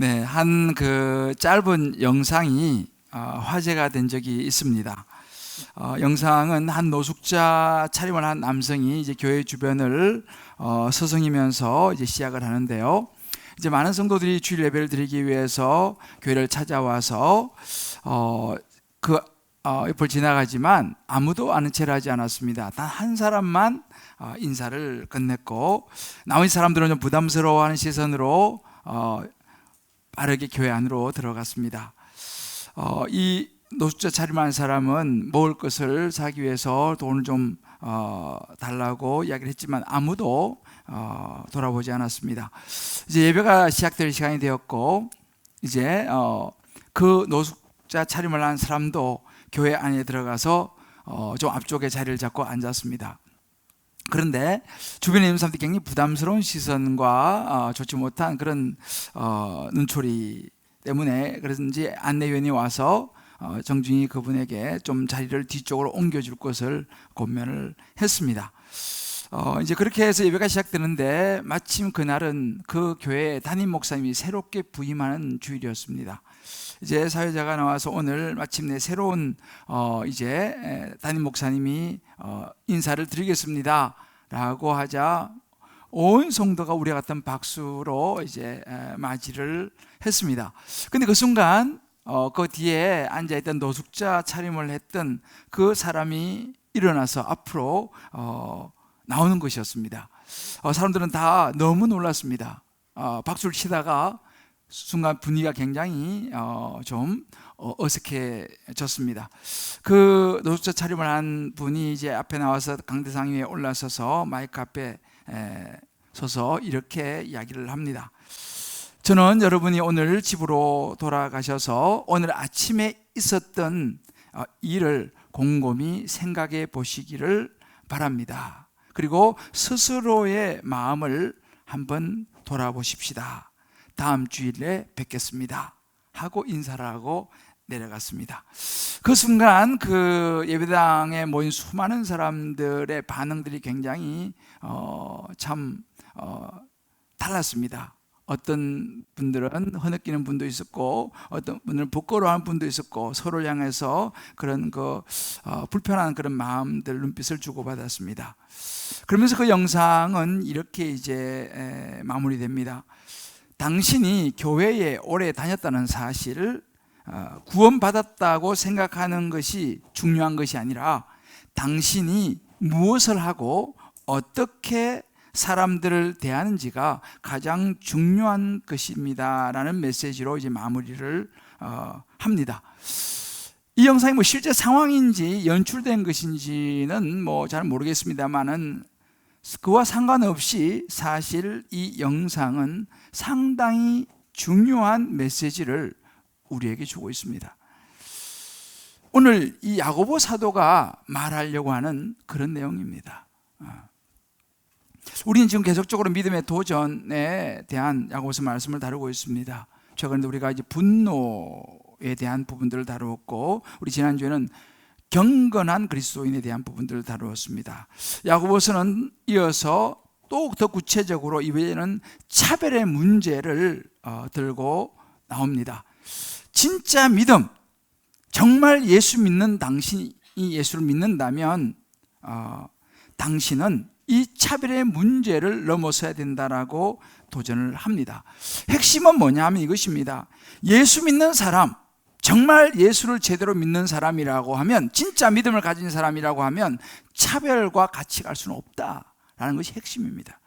네, 한 그 짧은 영상이 화제가 된 적이 있습니다. 영상은 한 노숙자 차림을 한 남성이 이제 교회 주변을 서성이면서 이제 시작을 하는데요. 이제 많은 성도들이 주일 예배를 드리기 위해서 교회를 찾아와서 옆을 지나가지만 아무도 아는 체를 하지 않았습니다. 단 한 사람만 인사를 건넸고, 나머지 사람들은 좀 부담스러워하는 시선으로 빠르게 교회 안으로 들어갔습니다. 이 노숙자 차림한 사람은 먹을 것을 사기 위해서 돈을 좀 달라고 이야기를 했지만 아무도 돌아보지 않았습니다. 이제 예배가 시작될 시간이 되었고, 이제 그 노숙자 차림을 한 사람도 교회 안에 들어가서 좀 앞쪽에 자리를 잡고 앉았습니다. 그런데 주변에 있는 사람들이 굉장히 부담스러운 시선과 좋지 못한 그런 눈초리 때문에 그런지 안내위원이 와서 정중히 그분에게 좀 자리를 뒤쪽으로 옮겨줄 것을 권면을 했습니다. 이제 그렇게 해서 예배가 시작되는데, 마침 그날은 그 교회 담임 목사님이 새롭게 부임하는 주일이었습니다. 이제 사회자가 나와서 오늘 마침내 새로운 이제 담임 목사님이 인사를 드리겠습니다 라고 하자 온 성도가 우리 같은 박수로 이제 맞이를 했습니다. 근데 그 순간 그 뒤에 앉아있던 노숙자 차림을 했던 그 사람이 일어나서 앞으로 나오는 것이었습니다. 사람들은 다 너무 놀랐습니다. 박수를 치다가 순간 분위기가 굉장히 좀 어색해졌습니다. 그 노숙자 차림을 한 분이 이제 앞에 나와서 강대상 위에 올라서서 마이크 앞에 서서 이렇게 이야기를 합니다. 저는 여러분이 오늘 집으로 돌아가셔서 오늘 아침에 있었던 일을 곰곰이 생각해 보시기를 바랍니다. 그리고 스스로의 마음을 한번 돌아보십시다. 다음 주일에 뵙겠습니다 하고 인사를 하고 내려갔습니다. 그 순간 그 예배당에 모인 수많은 사람들의 반응들이 굉장히 달랐습니다. 어떤 분들은 흐느끼는 분도 있었고, 어떤 분들은 부끄러워하는 분도 있었고, 서로를 향해서 그런 불편한 그런 마음들, 눈빛을 주고받았습니다. 그러면서 그 영상은 이렇게 이제 마무리됩니다. 당신이 교회에 오래 다녔다는 사실을 구원받았다고 생각하는 것이 중요한 것이 아니라, 당신이 무엇을 하고 어떻게 사람들을 대하는지가 가장 중요한 것입니다 라는 메시지로 이제 마무리를 합니다. 이 영상이 뭐 실제 상황인지 연출된 것인지는 뭐 잘 모르겠습니다만은, 그와 상관없이 사실 이 영상은 상당히 중요한 메시지를 우리에게 주고 있습니다. 오늘 이 야고보 사도가 말하려고 하는 그런 내용입니다. 우리는 지금 계속적으로 믿음의 도전에 대한 야고보서 말씀을 다루고 있습니다. 최근에 우리가 이제 분노에 대한 부분들을 다루었고, 우리 지난주에는 경건한 그리스도인에 대한 부분들을 다루었습니다. 야고보서는 이어서 또 더 구체적으로 이번에는 차별의 문제를 들고 나옵니다. 진짜 믿음, 정말 예수 믿는 당신이 예수를 믿는다면 당신은 이 차별의 문제를 넘어서야 된다라고 도전을 합니다. 핵심은 뭐냐 하면 이것입니다. 예수 믿는 사람, 정말 예수를 제대로 믿는 사람이라고 하면, 진짜 믿음을 가진 사람이라고 하면 차별과 같이 갈 수는 없다라는 것이 핵심입니다.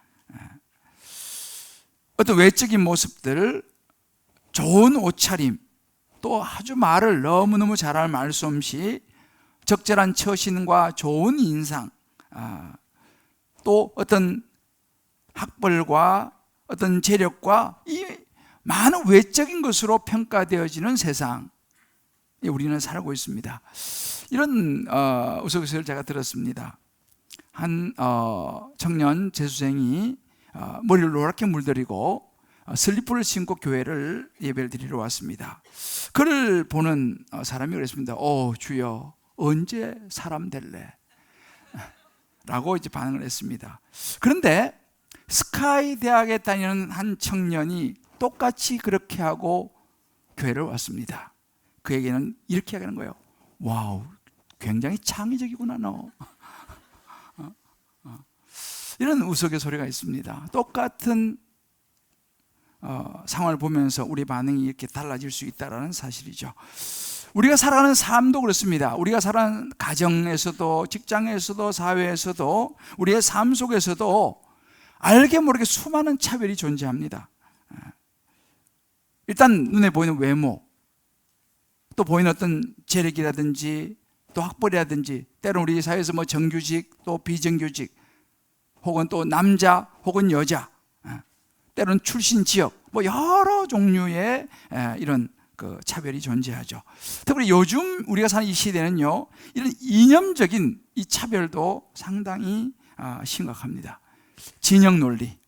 어떤 외적인 모습들, 좋은 옷차림, 또 아주 말을 너무너무 잘할 말솜씨, 적절한 처신과 좋은 인상, 또 어떤 학벌과 어떤 재력과 이 많은 외적인 것으로 평가되어지는 세상, 우리는 살고 있습니다. 이런 우스갯소리를 제가 들었습니다. 한 청년 재수생이 머리를 노랗게 물들이고 슬리퍼를 신고 교회를 예배를 드리러 왔습니다. 그를 보는 사람이 그랬습니다. 주여, 언제 사람 될래? 라고 이제 반응을 했습니다. 그런데 스카이 대학에 다니는 한 청년이 똑같이 그렇게 하고 교회를 왔습니다. 그에게는 이렇게 하는 거예요. 와우, 굉장히 창의적이구나 너. 이런 우스갯소리가 있습니다. 똑같은 상황을 보면서 우리 반응이 이렇게 달라질 수 있다는 사실이죠. 우리가 살아가는 삶도 그렇습니다. 우리가 살아가는 가정에서도, 직장에서도, 사회에서도, 우리의 삶 속에서도 알게 모르게 수많은 차별이 존재합니다. 일단 눈에 보이는 외모, 또 보이는 어떤 재력이라든지 또 학벌이라든지, 때로는 우리 사회에서 뭐 정규직 또 비정규직, 혹은 또 남자 혹은 여자, 때로는 출신 지역, 뭐 여러 종류의 이런 그 차별이 존재하죠. 특히 요즘 우리가 사는 이 시대는요, 이런 이념적인 이 차별도 상당히 심각합니다. 진영 논리,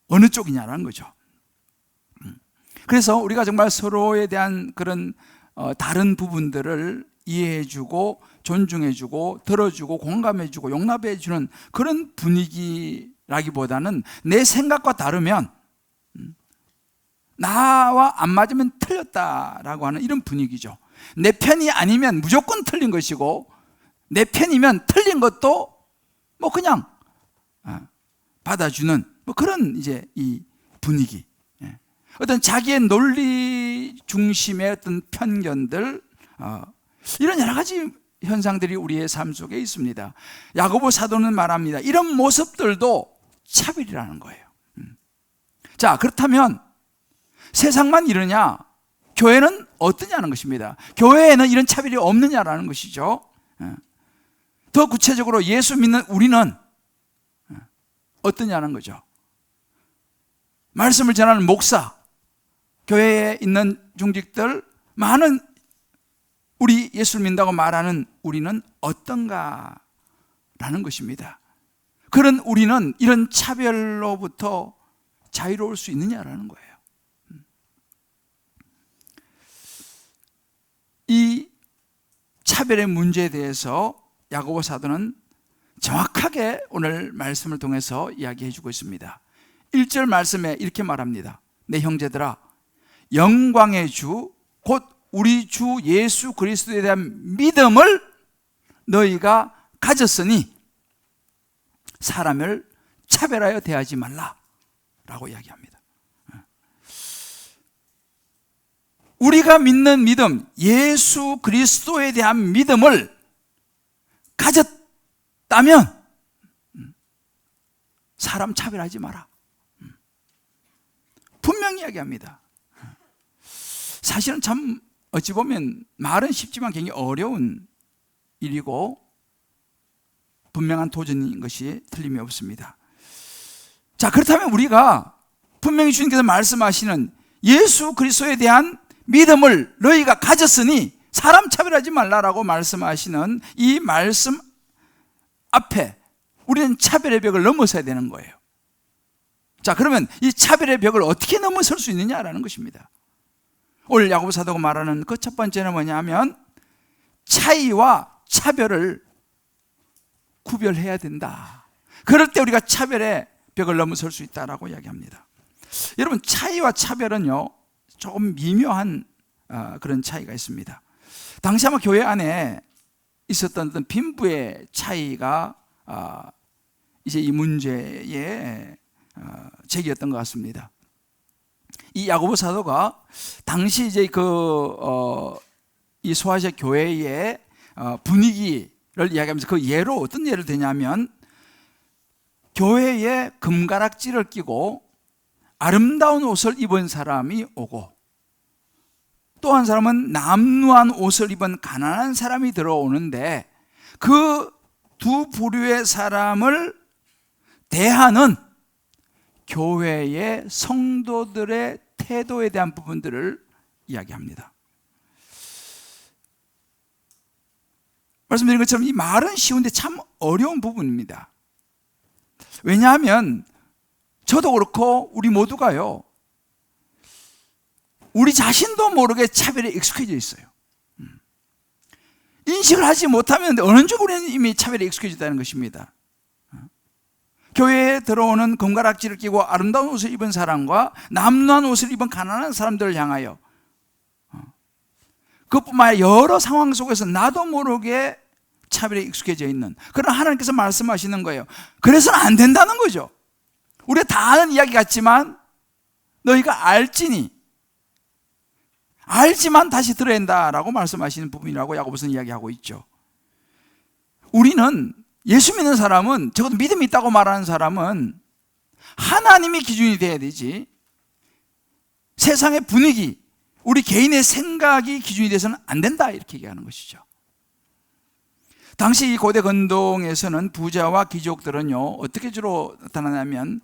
어느 쪽이냐라는 거죠. 그래서 우리가 정말 서로에 대한 그런 다른 부분들을 이해해주고 존중해주고 들어주고 공감해주고 용납해주는 그런 분위기라기보다는 내 생각과 다르면, 나와 안 맞으면 틀렸다라고 하는 이런 분위기죠. 내 편이 아니면 무조건 틀린 것이고, 내 편이면 틀린 것도 뭐 그냥 받아주는 뭐 그런 이제 이 분위기, 어떤 자기의 논리 중심의 어떤 편견들, 이런 여러 가지 현상들이 우리의 삶 속에 있습니다. 야고보 사도는 말합니다. 이런 모습들도 차별이라는 거예요. 자, 그렇다면 세상만 이러냐? 교회는 어떠냐는 것입니다. 교회에는 이런 차별이 없느냐라는 것이죠. 더 구체적으로 예수 믿는 우리는 어떠냐는 거죠. 말씀을 전하는 목사, 교회에 있는 중직들, 많은 우리 예수를 믿는다고 말하는 우리는 어떤가라는 것입니다. 그런 우리는 이런 차별로부터 자유로울 수 있느냐라는 거예요. 이 차별의 문제에 대해서 야고보 사도는 정확하게 오늘 말씀을 통해서 이야기해 주고 있습니다. 1절 말씀에 이렇게 말합니다. 내 형제들아, 영광의 주 곧 우리 주 예수 그리스도에 대한 믿음을 너희가 가졌으니 사람을 차별하여 대하지 말라라고 이야기합니다. 우리가 믿는 믿음, 예수 그리스도에 대한 믿음을 가졌다면 사람 차별하지 마라. 분명히 이야기합니다. 사실은 참 어찌 보면 말은 쉽지만 굉장히 어려운 일이고 분명한 도전인 것이 틀림이 없습니다. 자, 그렇다면 우리가 분명히 주님께서 말씀하시는 예수 그리스도에 대한 믿음을 너희가 가졌으니 사람 차별하지 말라라고 말씀하시는 이 말씀 앞에 우리는 차별의 벽을 넘어서야 되는 거예요. 자, 그러면 이 차별의 벽을 어떻게 넘어설 수 있느냐라는 것입니다. 오늘 야고보 사도가 말하는 그 첫 번째는 뭐냐면 차이와 차별을 구별해야 된다. 그럴 때 우리가 차별의 벽을 넘어설 수 있다라고 이야기합니다. 여러분, 차이와 차별은요 조금 미묘한 그런 차이가 있습니다. 당시 아마 교회 안에 있었던 어떤 빈부의 차이가 이제 이 문제의 제기였던 것 같습니다. 이 야고보 사도가 당시 이제 이 소아시아 교회의 분위기를 이야기하면서 그 예로 어떤 예를 드냐면, 교회에 금가락지를 끼고 아름다운 옷을 입은 사람이 오고 또 한 사람은 남루한 옷을 입은 가난한 사람이 들어오는데, 그 두 부류의 사람을 대하는 교회의 성도들의 태도에 대한 부분들을 이야기합니다. 말씀드린 것처럼 이 말은 쉬운데 참 어려운 부분입니다. 왜냐하면 저도 그렇고 우리 모두가요, 우리 자신도 모르게 차별에 익숙해져 있어요. 인식을 하지 못하면 어느 쪽 우리는 이미 차별에 익숙해졌다는 것입니다. 교회에 들어오는 금가락지를 끼고 아름다운 옷을 입은 사람과 남루한 옷을 입은 가난한 사람들을 향하여, 그것뿐만 아니라 여러 상황 속에서 나도 모르게 차별에 익숙해져 있는, 그런 하나님께서 말씀하시는 거예요. 그래서는 안 된다는 거죠. 우리가 다 아는 이야기 같지만 너희가 알지만 다시 들어야 한다라고 말씀하시는 부분이라고 야고보서는 이야기하고 있죠. 우리는, 예수 믿는 사람은, 적어도 믿음이 있다고 말하는 사람은 하나님이 기준이 돼야 되지, 세상의 분위기, 우리 개인의 생각이 기준이 돼서는 안 된다, 이렇게 얘기하는 것이죠. 당시 이 고대 건동에서는 부자와 귀족들은요, 어떻게 주로 나타나냐면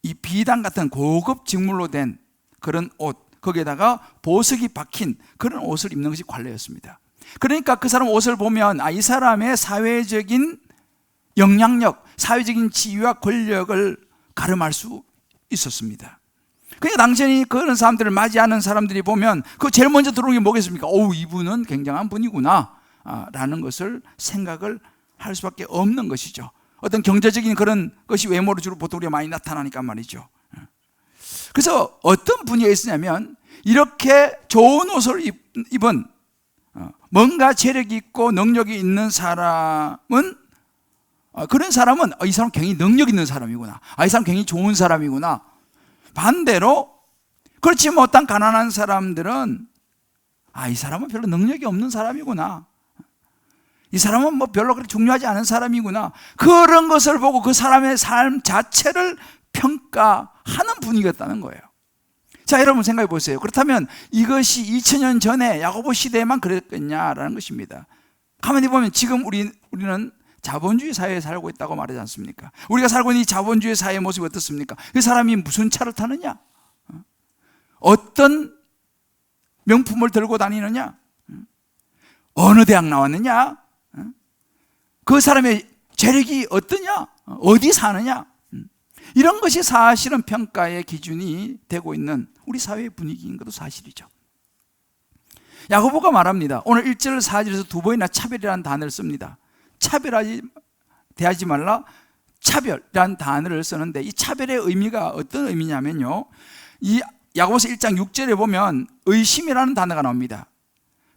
이 비단 같은 고급 직물로 된 그런 옷, 거기에다가 보석이 박힌 그런 옷을 입는 것이 관례였습니다. 그러니까 그 사람 옷을 보면 이 사람의 사회적인 영향력, 사회적인 지위와 권력을 가름할 수 있었습니다. 그러니까 당연히 그런 사람들을 맞이하는 사람들이 보면 그 제일 먼저 들어오는 게 뭐겠습니까? 이분은 굉장한 분이구나 라는 것을 생각을 할 수밖에 없는 것이죠. 어떤 경제적인 그런 것이 외모로 주로 보통 우리가 많이 나타나니까 말이죠. 그래서 어떤 분위기가 있었냐면, 이렇게 좋은 옷을 입은 뭔가 재력이 있고 능력이 있는 사람은, 그런 사람은 이 사람 굉장히 능력 있는 사람이구나, 이 사람 굉장히 좋은 사람이구나. 반대로 그렇지 못한 가난한 사람들은 이 사람은 별로 능력이 없는 사람이구나, 이 사람은 별로 그렇게 중요하지 않은 사람이구나, 그런 것을 보고 그 사람의 삶 자체를 평가하는 분위기였다는 거예요. 자, 여러분 생각해 보세요. 그렇다면 이것이 2000년 전에 야고보 시대에만 그랬겠냐라는 것입니다. 가만히 보면 지금 우리는 자본주의 사회에 살고 있다고 말하지 않습니까? 우리가 살고 있는 이 자본주의 사회의 모습이 어떻습니까? 그 사람이 무슨 차를 타느냐, 어떤 명품을 들고 다니느냐, 어느 대학 나왔느냐, 그 사람의 재력이 어떠냐, 어디 사느냐, 이런 것이 사실은 평가의 기준이 되고 있는 우리 사회의 분위기인 것도 사실이죠. 야고보가 말합니다. 오늘 1절 4절에서 두 번이나 차별이라는 단어를 씁니다. 대하지 말라, 차별이라는 단어를 쓰는데, 이 차별의 의미가 어떤 의미냐면요, 이 야고보서 1장 6절에 보면 의심이라는 단어가 나옵니다.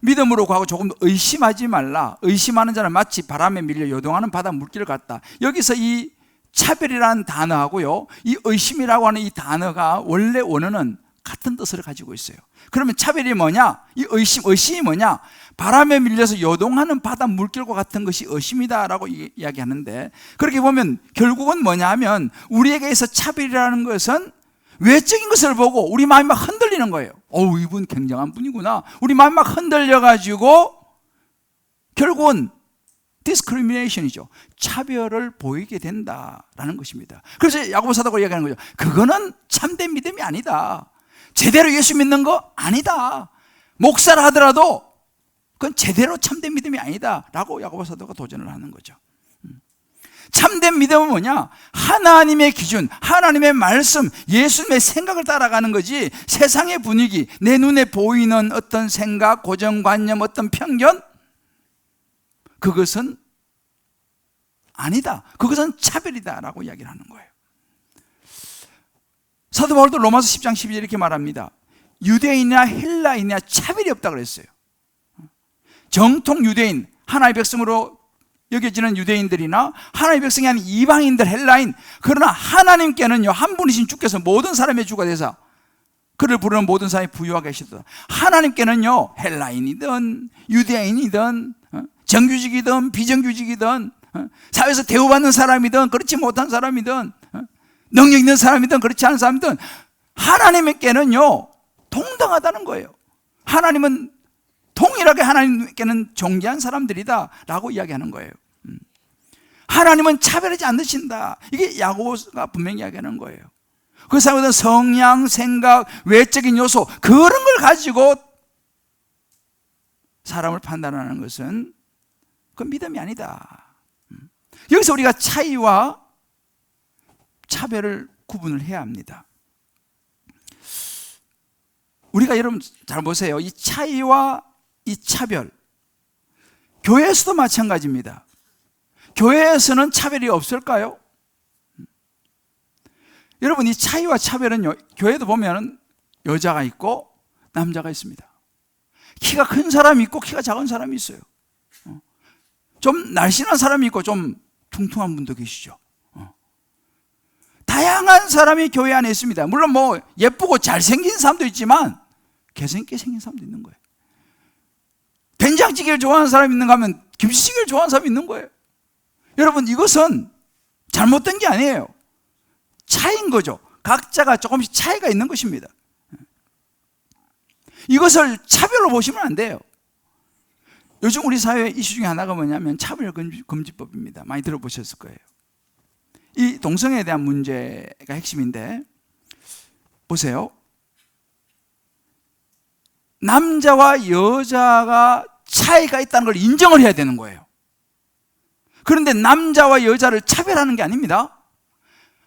믿음으로 구하고 조금 더 의심하지 말라. 의심하는 자는 마치 바람에 밀려 요동하는 바다 물길 같다. 여기서 이 차별이라는 단어하고요, 이 의심이라고 하는 이 단어가 원래 원어는 같은 뜻을 가지고 있어요. 그러면 차별이 뭐냐? 이 의심이 뭐냐? 바람에 밀려서 요동하는 바다 물결과 같은 것이 의심이다라고 이야기하는데, 그렇게 보면 결국은 뭐냐 하면, 우리에게 있어 차별이라는 것은 외적인 것을 보고 우리 마음이 막 흔들리는 거예요. 이분 굉장한 분이구나. 우리 마음이 막 흔들려가지고 결국은 discrimination이죠. 차별을 보이게 된다라는 것입니다. 그래서 야고보 사도가 이야기하는 거죠. 그거는 참된 믿음이 아니다. 제대로 예수 믿는 거 아니다. 목사를 하더라도 그건 제대로 참된 믿음이 아니다 라고 야고보 사도가 도전을 하는 거죠. 참된 믿음은 뭐냐? 하나님의 기준, 하나님의 말씀, 예수님의 생각을 따라가는 거지, 세상의 분위기, 내 눈에 보이는 어떤 생각, 고정관념, 어떤 편견, 그것은 아니다. 그것은 차별이다 라고 이야기를 하는 거예요. 사도 바울도 로마서 10장 12절 이렇게 말합니다. 유대인이나 헬라인이나 차별이 없다 그랬어요. 정통 유대인, 하나님의 백성으로 여겨지는 유대인들이나 하나님의 백성이 아닌 이방인들, 헬라인, 그러나 하나님께는요, 한 분이신 주께서 모든 사람의 주가 되사 그를 부르는 모든 사람이 부유하게 하시도다. 하나님께는요, 헬라인이든 유대인이든 정규직이든 비정규직이든 사회에서 대우받는 사람이든 그렇지 못한 사람이든 능력 있는 사람이든 그렇지 않은 사람이든 하나님께는요 동등하다는 거예요. 하나님은 동일하게 하나님께는 존귀한 사람들이다 라고 이야기하는 거예요. 하나님은 차별하지 않으신다. 이게 야고보가 분명히 이야기하는 거예요. 그 사람은 성향, 생각, 외적인 요소, 그런 걸 가지고 사람을 판단하는 것은 그건 믿음이 아니다. 여기서 우리가 차이와 차별을 구분을 해야 합니다. 우리가 여러분 잘 보세요. 이 차이와 이 차별, 교회에서도 마찬가지입니다. 교회에서는 차별이 없을까요? 여러분, 이 차이와 차별은요, 교회도 보면 여자가 있고 남자가 있습니다. 키가 큰 사람이 있고 키가 작은 사람이 있어요. 좀 날씬한 사람이 있고 좀 퉁퉁한 분도 계시죠. 다양한 사람이 교회 안에 있습니다. 물론 뭐 예쁘고 잘생긴 사람도 있지만 개성있게 생긴 사람도 있는 거예요. 된장찌개를 좋아하는 사람이 있는가 하면 김치찌개를 좋아하는 사람이 있는 거예요. 여러분, 이것은 잘못된 게 아니에요. 차이인 거죠. 각자가 조금씩 차이가 있는 것입니다. 이것을 차별로 보시면 안 돼요. 요즘 우리 사회의 이슈 중에 하나가 뭐냐면 차별금지법입니다. 많이 들어보셨을 거예요. 이 동성애에 대한 문제가 핵심인데, 보세요. 남자와 여자가 차이가 있다는 걸 인정을 해야 되는 거예요. 그런데 남자와 여자를 차별하는 게 아닙니다.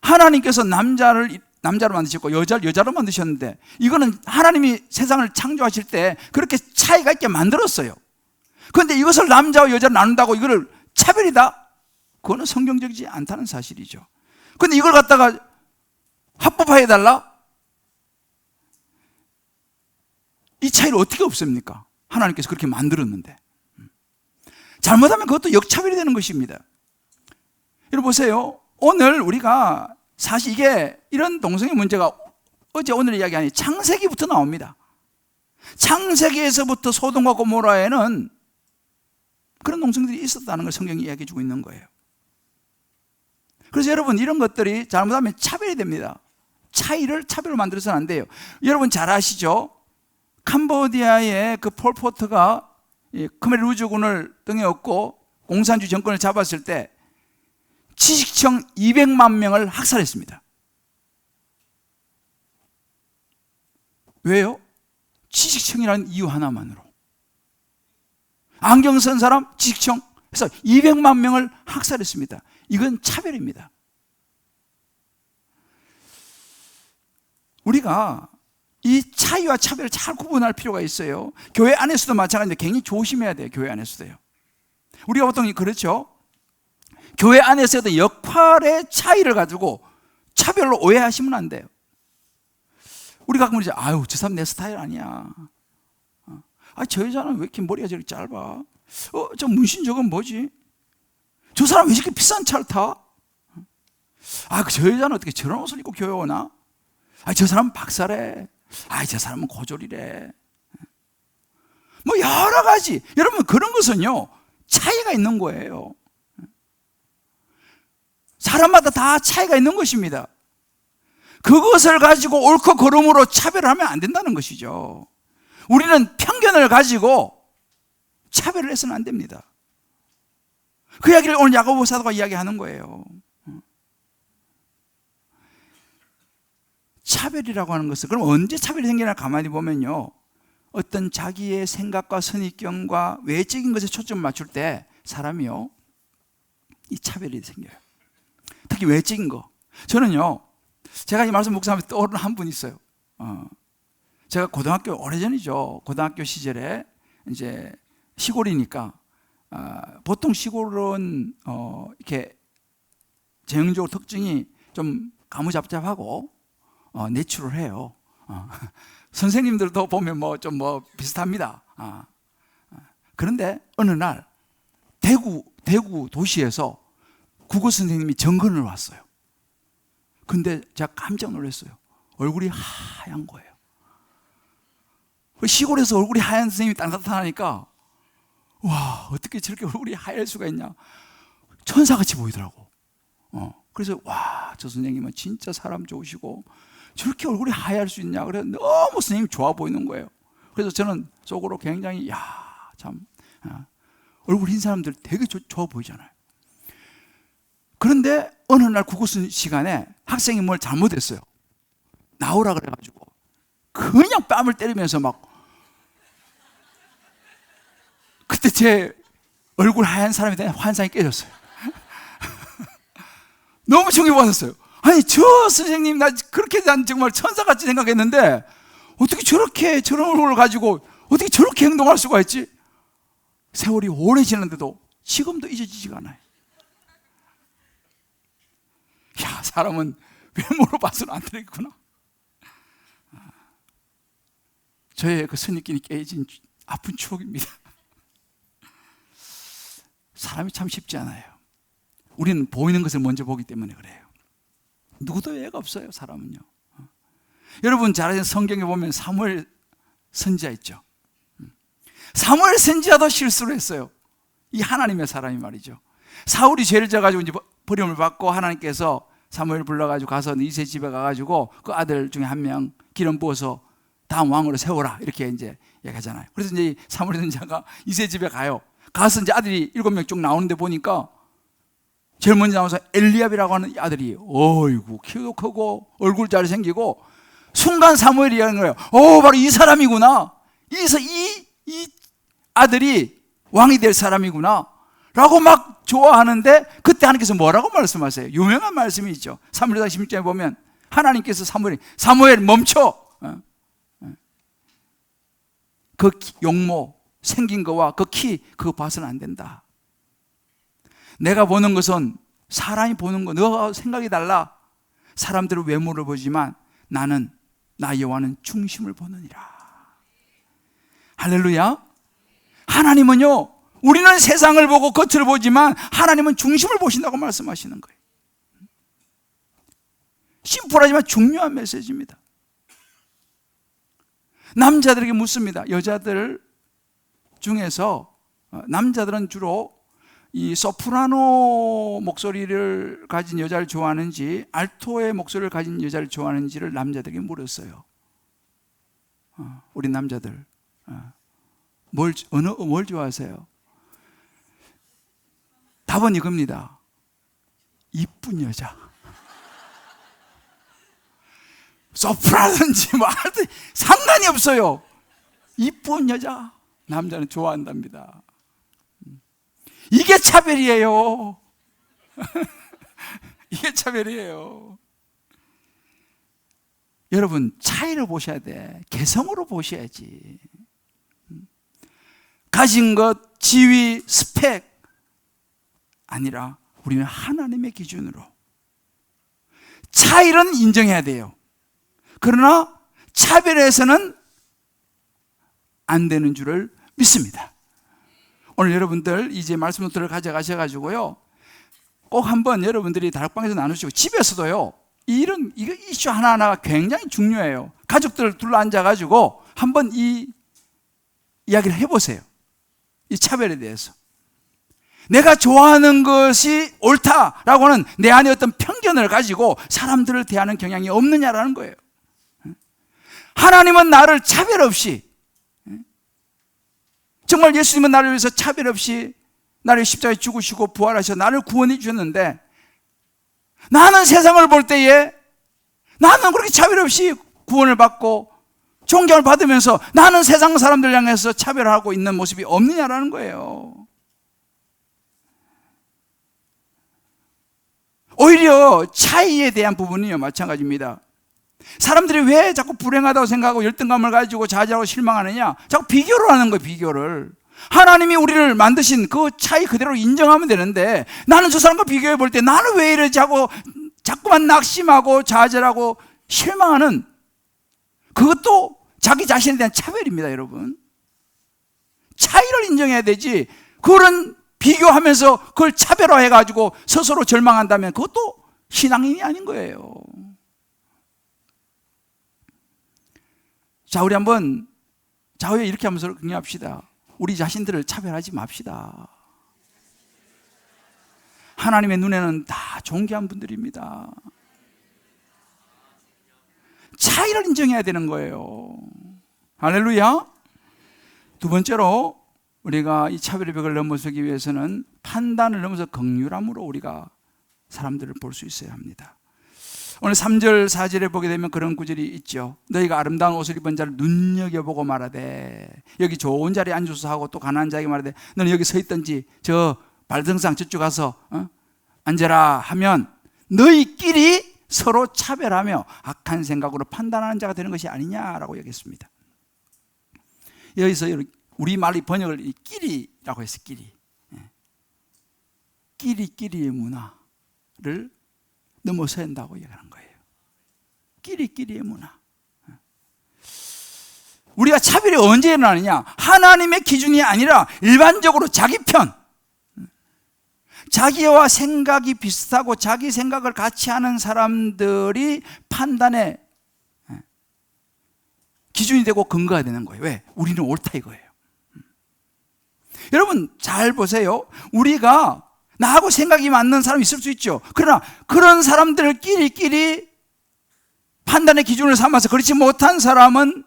하나님께서 남자로 만드셨고 여자를 여자로 만드셨는데, 이거는 하나님이 세상을 창조하실 때 그렇게 차이가 있게 만들었어요. 그런데 이것을 남자와 여자로 나눈다고 이거를 차별이다? 그거는 성경적이지 않다는 사실이죠. 그런데 이걸 갖다가 합법화해달라? 이 차이를 어떻게 없앱니까? 하나님께서 그렇게 만들었는데. 잘못하면 그것도 역차별이 되는 것입니다. 여러분 보세요. 오늘 우리가 사실 이런 동성애 문제가 어제 오늘 이야기 아니 창세기부터 나옵니다. 창세기에서부터 소돔과 고모라에는 그런 동성들이 있었다는 걸 성경이 이야기해 주고 있는 거예요. 그래서 여러분, 이런 것들이 잘못하면 차별이 됩니다. 차별로 만들어서는 안 돼요. 여러분 잘 아시죠? 캄보디아의 그 폴포트가 khmer 루즈군을 등에 업고 공산주의 정권을 잡았을 때 지식청 200만 명을 학살했습니다. 왜요? 지식청이라는 이유 하나만으로. 안경 쓴 사람 지식청 해서 200만 명을 학살했습니다. 이건 차별입니다. 우리가 이 차이와 차별을 잘 구분할 필요가 있어요. 교회 안에서도 마찬가지인데 굉장히 조심해야 돼요. 교회 안에서도요. 우리가 보통 그렇죠. 교회 안에서도 역할의 차이를 가지고 차별로 오해하시면 안 돼요. 우리가 가끔 이제 저 사람 내 스타일 아니야. 저 여자는 왜 이렇게 머리가 저렇게 짧아? 저 문신 저건 뭐지? 저 사람 왜 이렇게 비싼 차를 타? 저 여자는 어떻게 저런 옷을 입고 교회 오나? 저 사람은 박사래. 저 사람은 고졸이래. 뭐 여러 가지. 여러분, 그런 것은요 차이가 있는 거예요. 사람마다 다 차이가 있는 것입니다. 그것을 가지고 옳고 그름으로 차별을 하면 안 된다는 것이죠. 우리는 편견을 가지고 차별을 해서는 안 됩니다. 그 이야기를 오늘 야고보 사도가 이야기하는 거예요. 차별이라고 하는 것은, 그럼 언제 차별이 생기나 가만히 보면요, 어떤 자기의 생각과 선입견과 외적인 것에 초점을 맞출 때 사람이요, 이 차별이 생겨요. 특히 외적인 거. 저는요, 제가 이 말씀 묵상하면서 떠오르는 한 분 있어요. 제가 고등학교, 오래전이죠. 고등학교 시절에 이제 시골이니까, 보통 시골은 이렇게 전형적으로 특징이 좀 가무잡잡하고 내추럴해요. 선생님들도 보면 뭐 비슷합니다. 그런데 어느 날 대구 도시에서 국어 선생님이 정근을 왔어요. 근데 제가 깜짝 놀랐어요. 얼굴이 하얀 거예요. 시골에서 얼굴이 하얀 선생님이 나타나니까, 와, 어떻게 저렇게 얼굴이 하얄 수가 있냐. 천사같이 보이더라고. 그래서 와, 저 선생님은 진짜 사람 좋으시고 저렇게 얼굴이 하얄 수 있냐. 그래서 너무 선생님이 좋아 보이는 거예요. 그래서 저는 속으로 굉장히 참 얼굴 흰 사람들 되게 좋아 보이잖아요. 그런데 어느 날 국어 시간에 학생이 뭘 잘못했어요. 나오라 그래가지고 그냥 뺨을 때리면서 막, 그때 제 얼굴 하얀 사람에 대한 환상이 깨졌어요. 너무 충격받았어요. 아니, 저 선생님, 나 그렇게 난 정말 천사같이 생각했는데 어떻게 저런 얼굴을 가지고 어떻게 저렇게 행동할 수가 있지? 세월이 오래 지났는데도 지금도 잊어지지가 않아요. 사람은 외모로 봐서는 안 되겠구나. 저의 그 선입견이 깨진 아픈 추억입니다. 사람이 참 쉽지 않아요. 우리는 보이는 것을 먼저 보기 때문에 그래요. 누구도 예가 없어요, 사람은요. 여러분 잘 아시는 성경에 보면 사무엘 선지자 있죠. 사무엘 선지자도 실수를 했어요. 이 하나님의 사람이 말이죠. 사울이 죄를 져가지고 이제 버림을 받고 하나님께서 사무엘 불러가지고 가서 이세 집에 가가지고 그 아들 중에 한 명 기름 부어서 다음 왕으로 세워라 이렇게 이제 얘기하잖아요. 그래서 이제 사무엘 선지자가 이세 집에 가요. 가서 이제 아들이 7명 쭉 나오는데 보니까 제일 먼저 나와서 엘리압이라고 하는 아들이 어이구 키도 크고 얼굴 잘생기고 순간 사무엘이 얘기하는 거예요. 바로 이 사람이구나. 이 아들이 왕이 될 사람이구나 라고 막 좋아하는데 그때 하나님께서 뭐라고 말씀하세요? 유명한 말씀이 있죠. 사무엘상 16장에 보면 하나님께서 사무엘 멈춰. 그 용모 생긴 거와 그 키 그거 봐서는 안 된다. 내가 보는 것은 사람이 보는 거 너가 생각이 달라. 사람들은 외모를 보지만 나는 나 여호와는 중심을 보느니라. 할렐루야. 하나님은요 우리는 세상을 보고 겉을 보지만 하나님은 중심을 보신다고 말씀하시는 거예요. 심플하지만 중요한 메시지입니다. 남자들에게 묻습니다. 여자들 중에서 남자들은 주로 이 소프라노 목소리를 가진 여자를 좋아하는지 알토의 목소리를 가진 여자를 좋아하는지를 남자들에게 물었어요. 우리 남자들 뭘 좋아하세요? 답은 이겁니다. 이쁜 여자. 소프라노인지 뭐 상관이 없어요. 이쁜 여자 남자는 좋아한답니다. 이게 차별이에요. 이게 차별이에요. 여러분 차이를 보셔야 돼. 개성으로 보셔야지. 가진 것, 지위, 스펙 아니라 우리는 하나님의 기준으로 차이는 인정해야 돼요. 그러나 차별해서는 안 되는 줄을 믿습니다. 오늘 여러분들 이제 말씀노트를 가져가셔가지고요 꼭 한번 여러분들이 다락방에서 나누시고 집에서도요 이거 이슈 하나하나가 굉장히 중요해요. 가족들 둘러앉아가지고 한번 이 이야기를 해보세요. 이 차별에 대해서 내가 좋아하는 것이 옳다라고 하는 내 안에 어떤 편견을 가지고 사람들을 대하는 경향이 없느냐라는 거예요. 하나님은 나를 차별 없이 정말 예수님은 나를 위해서 차별 없이 나를 십자가에 죽으시고 부활하셔서 나를 구원해 주셨는데 나는 세상을 볼 때에 나는 그렇게 차별 없이 구원을 받고 존경을 받으면서 나는 세상 사람들 향해서 차별하고 있는 모습이 없느냐라는 거예요. 오히려 차이에 대한 부분이요 마찬가지입니다. 사람들이 왜 자꾸 불행하다고 생각하고 열등감을 가지고 좌절하고 실망하느냐? 자꾸 비교를 하는 거예요. 비교를. 하나님이 우리를 만드신 그 차이 그대로 인정하면 되는데 나는 저 사람과 비교해 볼 때 나는 왜 이러지 하고 자꾸만 낙심하고 좌절하고 실망하는 그것도 자기 자신에 대한 차별입니다. 여러분 차이를 인정해야 되지 그런 비교하면서 그걸 차별화해가지고 스스로 절망한다면 그것도 신앙인이 아닌 거예요. 자, 우리 한번 좌우에 이렇게 하면서 긍정합시다. 우리 자신들을 차별하지 맙시다. 하나님의 눈에는 다 존귀한 분들입니다. 차이를 인정해야 되는 거예요. 할렐루야. 두 번째로 우리가 이 차별의 벽을 넘어서기 위해서는 판단을 넘어서 긍휼함으로 우리가 사람들을 볼 수 있어야 합니다. 오늘 3절 4절에 보게 되면 그런 구절이 있죠. 너희가 아름다운 옷을 입은 자를 눈여겨보고 말하되 여기 좋은 자리에 앉아서 하고 또 가난한 자에게 말하되 너는 여기 서 있든지 저 발등상 저쪽 가서 앉아라 하면 너희끼리 서로 차별하며 악한 생각으로 판단하는 자가 되는 것이 아니냐라고 얘기했습니다. 여기서 우리 말이 번역을 끼리라고 했어요. 끼리의 문화를 넘어서야 한다고 얘기하는 거예요. 끼리끼리의 문화. 우리가 차별이 언제 일어나느냐? 하나님의 기준이 아니라 일반적으로 자기 편, 자기와 생각이 비슷하고 자기 생각을 같이 하는 사람들이 판단의 기준이 되고 근거가 되는 거예요. 왜? 우리는 옳다 이거예요. 여러분 잘 보세요. 우리가 나하고 생각이 맞는 사람이 있을 수 있죠. 그러나 그런 사람들끼리 판단의 기준을 삼아서 그렇지 못한 사람은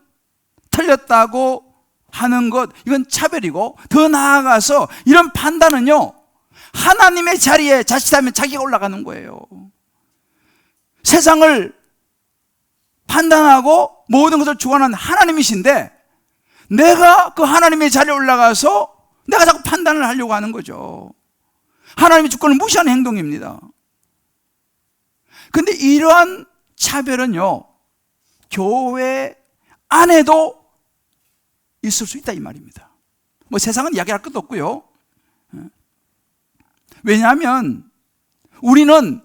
틀렸다고 하는 것, 이건 차별이고, 더 나아가서 이런 판단은요, 하나님의 자리에 자칫하면 자기가 올라가는 거예요. 세상을 판단하고 모든 것을 주관하는 하나님이신데 내가 그 하나님의 자리에 올라가서 내가 자꾸 판단을 하려고 하는 거죠. 하나님의 주권을 무시하는 행동입니다. 그런데 이러한 차별은요, 교회 안에도 있을 수 있다 이 말입니다. 뭐 세상은 이야기할 것도 없고요. 왜냐하면 우리는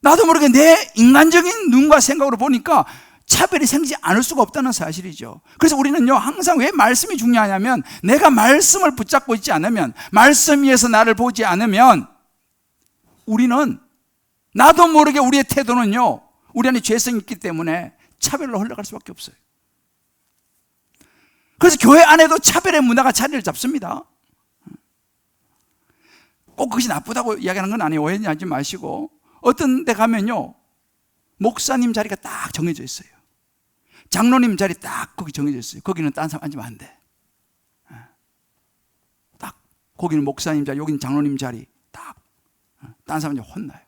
나도 모르게 내 인간적인 눈과 생각으로 보니까 차별이 생기지 않을 수가 없다는 사실이죠. 그래서 우리는요, 항상 왜 말씀이 중요하냐면, 내가 말씀을 붙잡고 있지 않으면, 말씀 위에서 나를 보지 않으면, 우리는 나도 모르게 우리의 태도는요, 우리 안에 죄성이 있기 때문에 차별로 흘러갈 수밖에 없어요. 그래서 교회 안에도 차별의 문화가 자리를 잡습니다. 꼭 그것이 나쁘다고 이야기하는 건 아니에요. 오해하지 마시고, 어떤 데 가면요, 목사님 자리가 딱 정해져 있어요. 장로님 자리 딱 거기 정해져 있어요. 거기는 딴 사람 앉으면 안 돼. 딱 거기는 목사님 자리, 여기는 장로님 자리 딱 딴 사람 이제 혼나요.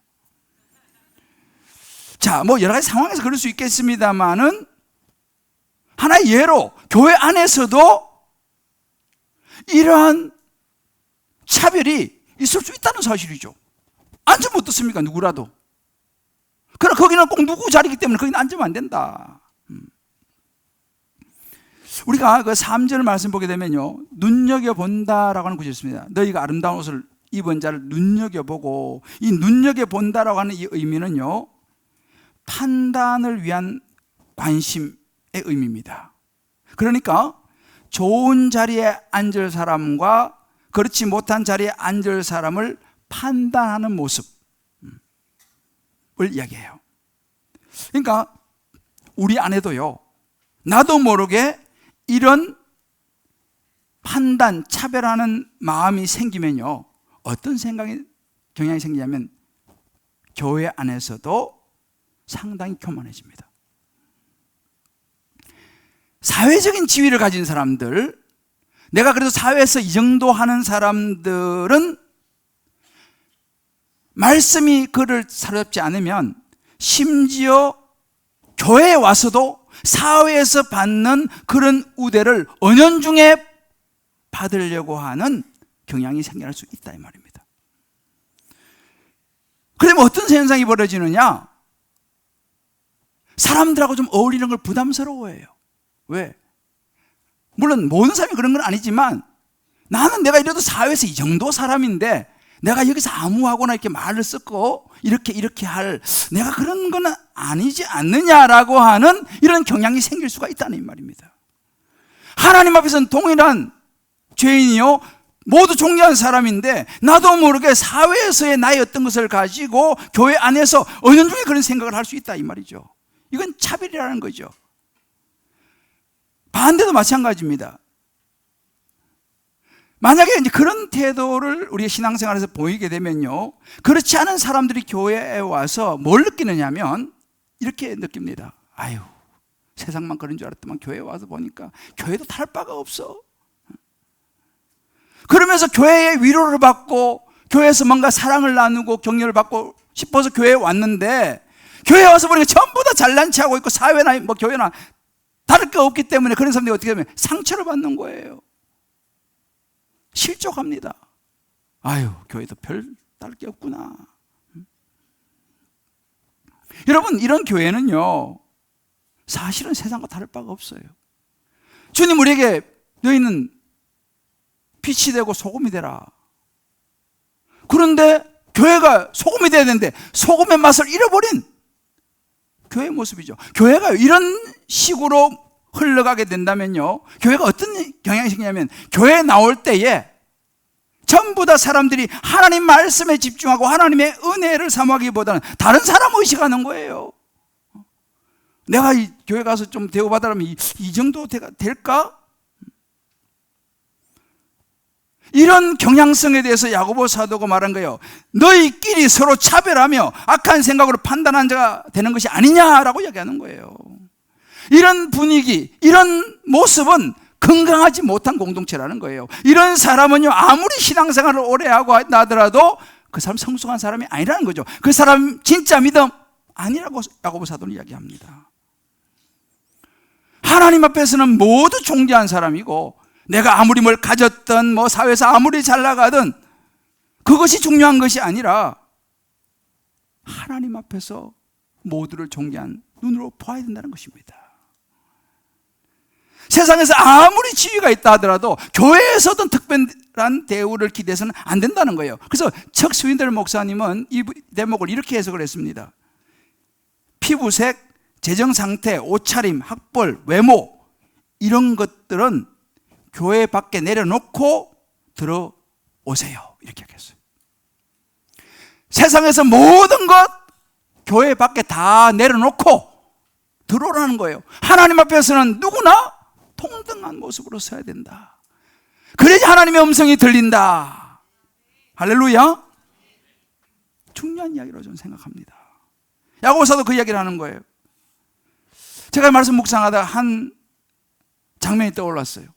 자, 뭐 여러 가지 상황에서 그럴 수 있겠습니다만은 하나의 예로 교회 안에서도 이러한 차별이 있을 수 있다는 사실이죠. 앉으면 어떻습니까? 누구라도. 그러나 거기는 꼭 누구 자리이기 때문에 거기는 앉으면 안 된다. 우리가 그 3절 말씀 보게 되면요, 눈여겨본다라고 하는 구절이 있습니다. 너희가 아름다운 옷을 입은 자를 눈여겨보고, 이 눈여겨본다라고 하는 이 의미는요, 판단을 위한 관심의 의미입니다. 그러니까 좋은 자리에 앉을 사람과 그렇지 못한 자리에 앉을 사람을 판단하는 모습을 이야기해요. 그러니까 우리 안에도요, 나도 모르게 이런 판단, 차별하는 마음이 생기면요, 어떤 경향이 생기냐면 교회 안에서도 상당히 교만해집니다. 사회적인 지위를 가진 사람들, 내가 그래도 사회에서 이 정도 하는 사람들은 말씀이 그를 사로잡지 않으면 심지어 교회에 와서도 사회에서 받는 그런 우대를 은연중에 받으려고 하는 경향이 생겨날 수 있다 이 말입니다. 그러면 어떤 현상이 벌어지느냐? 사람들하고 좀 어울리는 걸 부담스러워해요. 왜? 물론 모든 사람이 그런 건 아니지만, 나는 내가 이래도 사회에서 이 정도 사람인데 내가 여기서 아무하거나 이렇게 말을 섞고 이렇게 할, 내가 그런 건 아니지 않느냐라고 하는 이런 경향이 생길 수가 있다는 말입니다. 하나님 앞에서는 동일한 죄인이요, 모두 존귀한 사람인데 나도 모르게 사회에서의 나의 어떤 것을 가지고 교회 안에서 은연중에 그런 생각을 할 수 있다 이 말이죠. 이건 차별이라는 거죠. 반대도 마찬가지입니다. 만약에 이제 그런 태도를 우리의 신앙생활에서 보이게 되면요, 그렇지 않은 사람들이 교회에 와서 뭘 느끼느냐면 이렇게 느낍니다. 아유, 세상만 그런 줄 알았더만 교회에 와서 보니까 교회도 탈 바가 없어. 그러면서 교회의 위로를 받고 교회에서 뭔가 사랑을 나누고 격려를 받고 싶어서 교회에 왔는데, 교회에 와서 보니까 전부 다 잘난 체하고 있고 사회나 뭐 교회나 다를 게 없기 때문에 그런 사람들이 어떻게 되면 상처를 받는 거예요. 실족합니다. 아유, 교회도 별 다를 게 없구나. 여러분, 이런 교회는요, 사실은 세상과 다를 바가 없어요. 주님 우리에게 너희는 빛이 되고 소금이 되라. 그런데 교회가 소금이 돼야 되는데 소금의 맛을 잃어버린 교회의 모습이죠. 교회가 이런 식으로 흘러가게 된다면요, 교회가 어떤 경향이 생기냐면, 교회에 나올 때에 전부 다 사람들이 하나님 말씀에 집중하고 하나님의 은혜를 사모하기보다는 다른 사람 의식하는 거예요. 내가 이 교회 가서 좀 대우받으려면 이 정도 될까? 이런 경향성에 대해서 야고보 사도가 말한 거예요. 너희끼리 서로 차별하며 악한 생각으로 판단한 자가 되는 것이 아니냐라고 이야기하는 거예요. 이런 분위기, 이런 모습은 건강하지 못한 공동체라는 거예요. 이런 사람은요, 아무리 신앙생활을 오래 하고 하더라도 그 사람 성숙한 사람이 아니라는 거죠. 그 사람 진짜 믿음 아니라고 야고보 사도는 이야기합니다. 하나님 앞에서는 모두 존귀한 사람이고, 내가 아무리 뭘 가졌든 뭐 사회에서 아무리 잘 나가든 그것이 중요한 것이 아니라 하나님 앞에서 모두를 존귀한 눈으로 봐야 된다는 것입니다. 세상에서 아무리 지위가 있다 하더라도 교회에서도 특별한 대우를 기대해서는 안 된다는 거예요. 그래서 척 스윈들 목사님은 이 대목을 이렇게 해석을 했습니다. 피부색, 재정상태, 옷차림, 학벌, 외모, 이런 것들은 교회 밖에 내려놓고 들어오세요, 이렇게 하겠어요. 세상에서 모든 것 교회 밖에 다 내려놓고 들어오라는 거예요. 하나님 앞에서는 누구나 동등한 모습으로 서야 된다. 그래야 하나님의 음성이 들린다. 할렐루야. 중요한 이야기로 저는 생각합니다. 야고보서도 그 이야기를 하는 거예요. 제가 말씀 묵상하다가 한 장면이 떠올랐어요.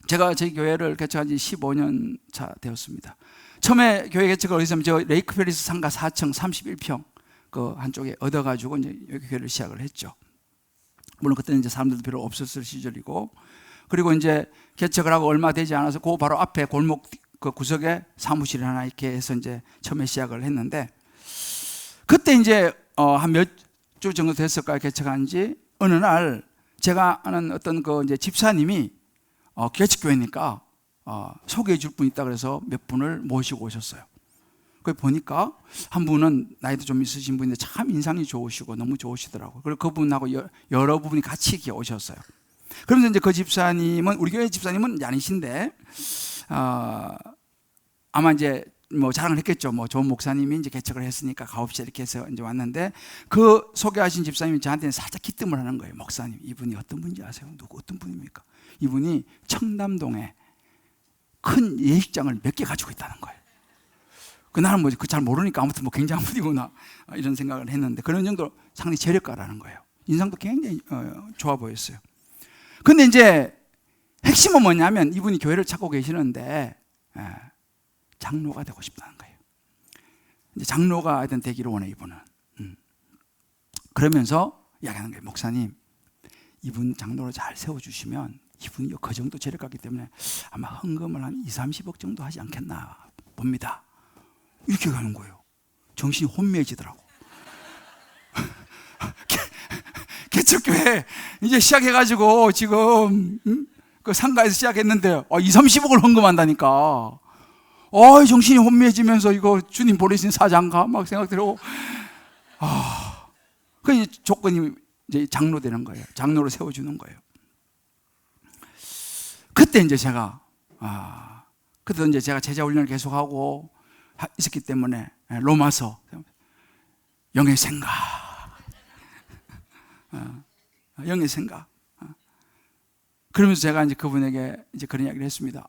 제가 저희 교회를 개척한 지 15년 차 되었습니다. 처음에 교회 개척을 어디서 하면 저 레이크 페리스 상가 4층 31평 그 한쪽에 얻어가지고 이제 여기 교회를 시작을 했죠. 물론 그때는 이제 사람들도 별로 없었을 시절이고, 그리고 이제 개척을 하고 얼마 되지 않아서 그 바로 앞에 골목 그 구석에 사무실 하나 이렇게 해서 이제 처음에 시작을 했는데, 그때 이제 한 몇 주 정도 됐을까요? 개척한 지 어느 날 제가 아는 어떤 그 이제 집사님이 개척교회니까 소개해 줄 분 있다 그래서 몇 분을 모시고 오셨어요. 그 보니까 한 분은 나이도 좀 있으신 분인데 참 인상이 좋으시고 너무 좋으시더라고요. 그리고 그분하고 여러 분이 같이 이렇게 오셨어요. 그러면서 이제 그 집사님은, 우리 교회 집사님은 아니신데 아마 이제 뭐 자랑을 했겠죠. 뭐 좋은 목사님이 이제 개척을 했으니까 가봅시다 이렇게 해서 이제 왔는데, 그 소개하신 집사님이 저한테는 살짝 기뜸을 하는 거예요. 목사님, 이분이 어떤 분인지 아세요? 누구 어떤 분입니까? 이분이 청담동에 큰 예식장을 몇 개 가지고 있다는 거예요. 그날은 뭐 잘 모르니까 아무튼 뭐 굉장한 분이구나 이런 생각을 했는데, 그런 정도로 상당히 재력가라는 거예요. 인상도 굉장히 좋아 보였어요. 근데 이제 핵심은 뭐냐면 이분이 교회를 찾고 계시는데 장로가 되고 싶다는 거예요. 이제 장로가 되기를 원해 이분은. 그러면서 이야기하는 거예요. 목사님, 이분 장로로 잘 세워주시면 이분이 그 정도 재력가기 때문에 아마 헌금을 한 2-30억 정도 하지 않겠나 봅니다. 이렇게 가는 거예요. 정신이 혼미해지더라고. 개척교회 이제 시작해가지고 지금 그 상가에서 시작했는데 2-30억을 헌금한다니까. 정신이 혼미해지면서 이거 주님 보내신 사장가 막 생각 들고, 그 조건이 이제 장로 되는 거예요. 장로로 세워주는 거예요. 그때 이제 제가 그때 이제 제가 제자 훈련을 계속하고 있었기 때문에 로마서 영의 생각, 영의 생각. 그러면서 제가 이제 그분에게 이제 그런 이야기를 했습니다.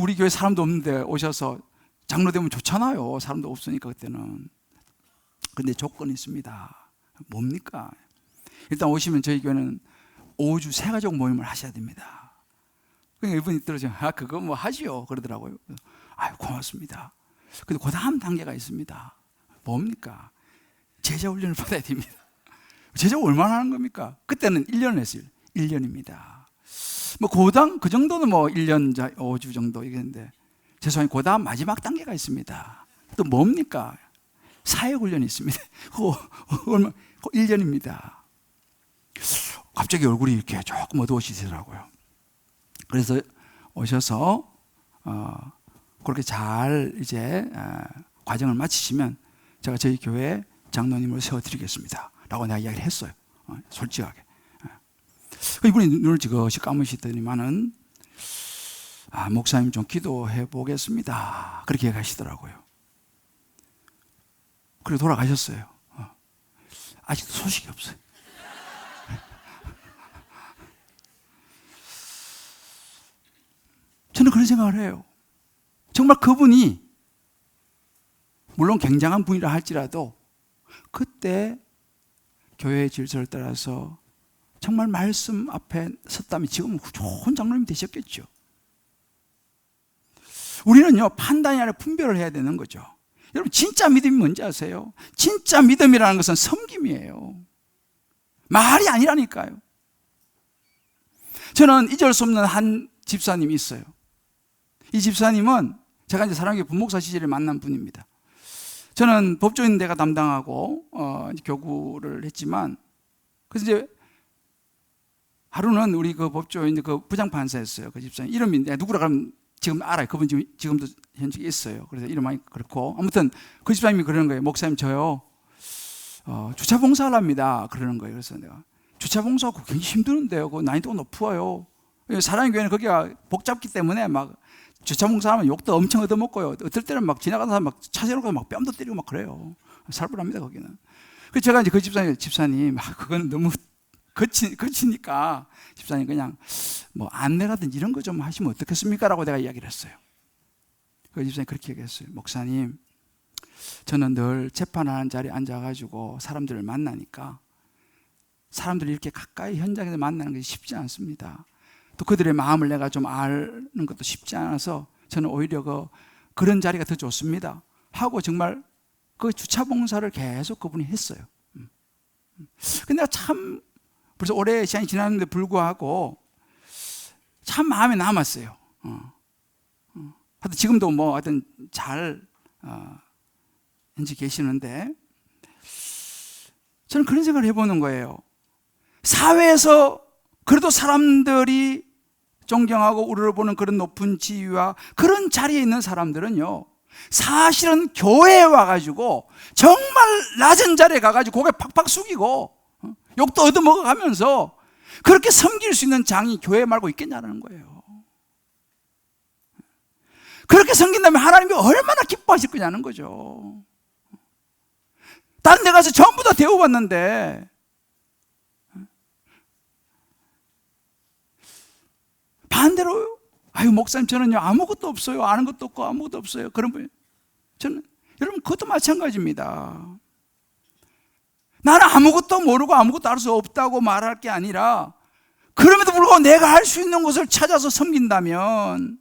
우리 교회 사람도 없는데 오셔서 장로 되면 좋잖아요. 사람도 없으니까 그때는. 근데 조건이 있습니다. 뭡니까? 일단 오시면 저희 교회는 5주 새가족 모임을 하셔야 됩니다. 그러니까 이분이 떨어져 그거 뭐 하지요 그러더라고요. 고맙습니다. 근데 그 다음 단계가 있습니다. 뭡니까? 제자 훈련을 받아야 됩니다. 제자 얼마나 하는 겁니까? 그때는 1년을 했어요. 1년입니다. 뭐 고당 그 정도는 뭐 1년 5주 정도 이겠는데, 죄송해요. 그 다음 마지막 단계가 있습니다. 또 뭡니까? 사회훈련이 있습니다. 얼마 1년입니다. 갑자기 얼굴이 이렇게 조금 어두워지더라고요. 그래서 오셔서 그렇게 잘 이제 과정을 마치시면 제가 저희 교회 장로님을 세워드리겠습니다 라고 내가 이야기를 했어요. 솔직하게. 이분이 눈을 지그시 감으시더니만은 목사님 좀 기도해 보겠습니다 그렇게 얘기하시더라고요. 그리고 돌아가셨어요. 아직도 소식이 없어요. 저는 그런 생각을 해요. 정말 그분이 물론 굉장한 분이라 할지라도 그때 교회의 질서를 따라서 정말 말씀 앞에 섰다면 지금은 좋은 장로님이 되셨겠죠. 우리는요, 판단이 아니라 분별을 해야 되는 거죠. 여러분, 진짜 믿음이 뭔지 아세요? 진짜 믿음이라는 것은 섬김이에요. 말이 아니라니까요. 저는 잊을 수 없는 한 집사님이 있어요. 이 집사님은 제가 이제 사랑교회 분목사 시절에 만난 분입니다. 저는 법조인 내가 담당하고 이제 교구를 했지만, 그래서 이제 하루는 우리 그 법조인 그 부장판사였어요. 그 집사님 이름이 내가 누구라 하면 지금 알아요. 그분 지금도 현직에 있어요. 그래서 이름이 그렇고, 아무튼 그 집사님이 그러는 거예요. 목사님, 저요 주차 봉사를 합니다 그러는 거예요. 그래서 내가 주차 봉사하고 굉장히 힘드는데요, 그 난이도가 높아요. 사랑의 교회는 거기가 복잡기 때문에 막 주차 봉사하면 욕도 엄청 얻어먹고요, 어떨 때는 막 지나가는 사람 막 차세로 가서 막 뺨도 때리고 막 그래요. 살벌합니다 거기는. 그래서 제가 이제 그 집사님 그건 너무 거치니까 집사님 그냥 뭐 안내라든지 이런 거 좀 하시면 어떻겠습니까? 라고 내가 이야기를 했어요. 그 집사님 그렇게 얘기했어요. 목사님, 저는 늘 재판하는 자리에 앉아가지고 사람들을 만나니까 사람들을 이렇게 가까이 현장에서 만나는 것이 쉽지 않습니다. 또 그들의 마음을 내가 좀 아는 것도 쉽지 않아서 저는 오히려 그런 자리가 더 좋습니다 하고 정말 그 주차 봉사를 계속 그분이 했어요. 근데 내가 참 벌써 오래 시간이 지났는데 불구하고 참 마음에 남았어요. 하여튼 지금도 뭐 하여튼 잘 현재 계시는데, 저는 그런 생각을 해보는 거예요. 사회에서 그래도 사람들이 존경하고 우러러보는 그런 높은 지위와 그런 자리에 있는 사람들은요, 사실은 교회에 와가지고 정말 낮은 자리에 가가지고 고개 팍팍 숙이고 욕도 얻어먹어가면서 그렇게 섬길 수 있는 장이 교회 말고 있겠냐는 거예요. 그렇게 섬긴다면 하나님이 얼마나 기뻐하실 거냐는 거죠. 다른 데 가서 전부 다 대우받는데 반대로 목사님, 저는요 아무것도 없어요, 아는 것도 없고 아무것도 없어요, 그런 분. 저는 여러분 그것도 마찬가지입니다. 나는 아무것도 모르고 아무것도 알 수 없다고 말할 게 아니라, 그럼에도 불구하고 내가 할 수 있는 것을 찾아서 섬긴다면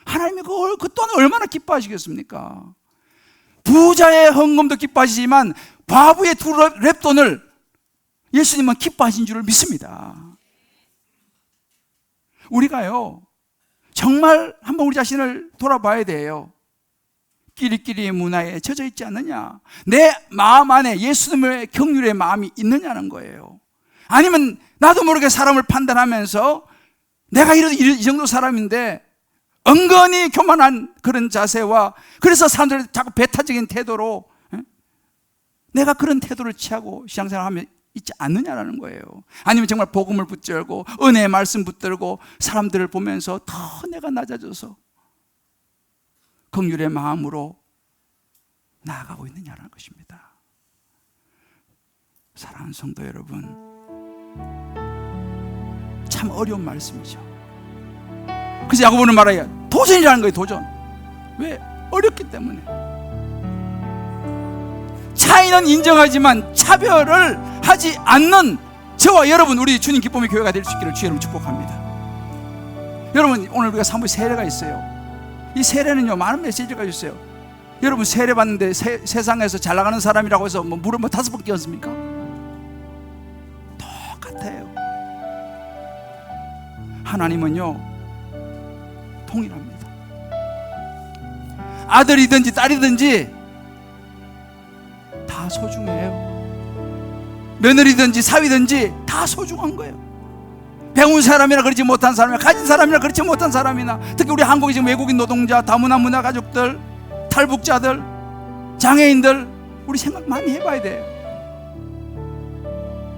하나님이 그 또한 얼마나 기뻐하시겠습니까? 부자의 헌금도 기뻐하시지만 과부의 두 렙돈을 예수님은 기뻐하신 줄을 믿습니다. 우리가요 정말 한번 우리 자신을 돌아봐야 돼요. 끼리끼리 문화에 젖어 있지 않느냐, 내 마음 안에 예수님의 긍휼의 마음이 있느냐는 거예요. 아니면 나도 모르게 사람을 판단하면서 내가 이 정도 사람인데 은근히 교만한 그런 자세와, 그래서 사람들 자꾸 배타적인 태도로 내가 그런 태도를 취하고 신앙생활하면 있지 않느냐라는 거예요. 아니면 정말 복음을 붙들고 은혜의 말씀 붙들고 사람들을 보면서 더 내가 낮아져서 긍휼의 마음으로 나아가고 있느냐라는 것입니다. 사랑하는 성도 여러분, 참 어려운 말씀이죠. 그래서 야고보는 말해요, 도전이라는 거예요. 도전. 왜? 어렵기 때문에. 차이는 인정하지만 차별을 하지 않는 저와 여러분, 우리 주님 기쁨의 교회가 될 수 있기를 주의 축복합니다. 여러분, 오늘 우리가 사모의 세례가 있어요. 이 세례는요 많은 메시지가 있어요. 여러분 세례 받는데 세상에서 잘 나가는 사람이라고 해서 물을 5번 끼얹습니까? 똑같아요. 하나님은요 통일합니다. 아들이든지 딸이든지 다 소중해요. 며느리든지 사위든지 다 소중한 거예요. 배운 사람이나 그렇지 못한 사람이나 가진 사람이나 그렇지 못한 사람이나, 특히 우리 한국에 지금 외국인 노동자, 다문화 문화 가족들, 탈북자들, 장애인들, 우리 생각 많이 해봐야 돼요.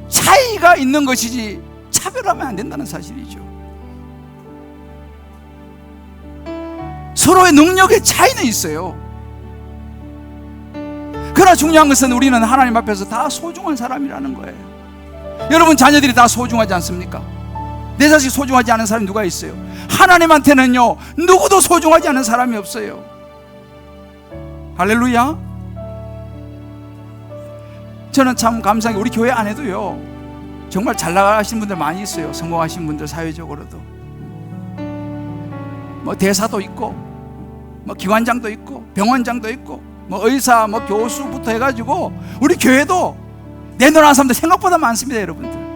차이가 있는 것이지 차별하면 안 된다는 사실이죠. 서로의 능력의 차이는 있어요. 그러나 중요한 것은 우리는 하나님 앞에서 다 소중한 사람이라는 거예요. 여러분 자녀들이 다 소중하지 않습니까? 내 자식 소중하지 않은 사람이 누가 있어요? 하나님한테는요 누구도 소중하지 않은 사람이 없어요. 할렐루야. 저는 참 감사한 게 우리 교회 안에도요 정말 잘 나가신 분들 많이 있어요. 성공하신 분들, 사회적으로도 뭐 대사도 있고 뭐 기관장도 있고 병원장도 있고 뭐 의사, 뭐 교수부터 해가지고 우리 교회도 내놓은 사람들 생각보다 많습니다, 여러분들.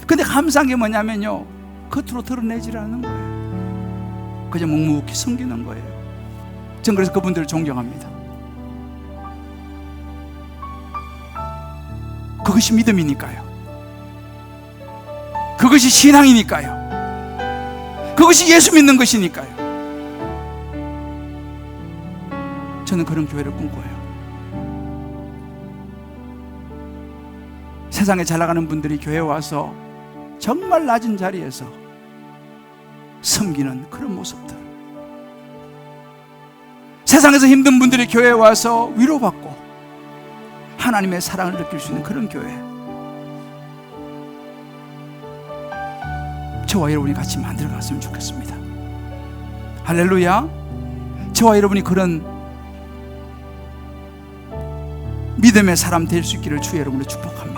근데 감사한 게 뭐냐면요 겉으로 드러내질 않는 거예요. 그냥 묵묵히 섬기는 거예요. 전 그래서 그분들을 존경합니다. 그것이 믿음이니까요. 그것이 신앙이니까요. 그것이 예수 믿는 것이니까요. 저는 그런 교회를 꿈꿔요. 세상에 잘 나가는 분들이 교회에 와서 정말 낮은 자리에서 섬기는 그런 모습들, 세상에서 힘든 분들이 교회에 와서 위로받고 하나님의 사랑을 느낄 수 있는 그런 교회, 저와 여러분이 같이 만들어갔으면 좋겠습니다. 할렐루야. 저와 여러분이 그런 믿음의 사람 될 수 있기를 주 여러분을 축복합니다.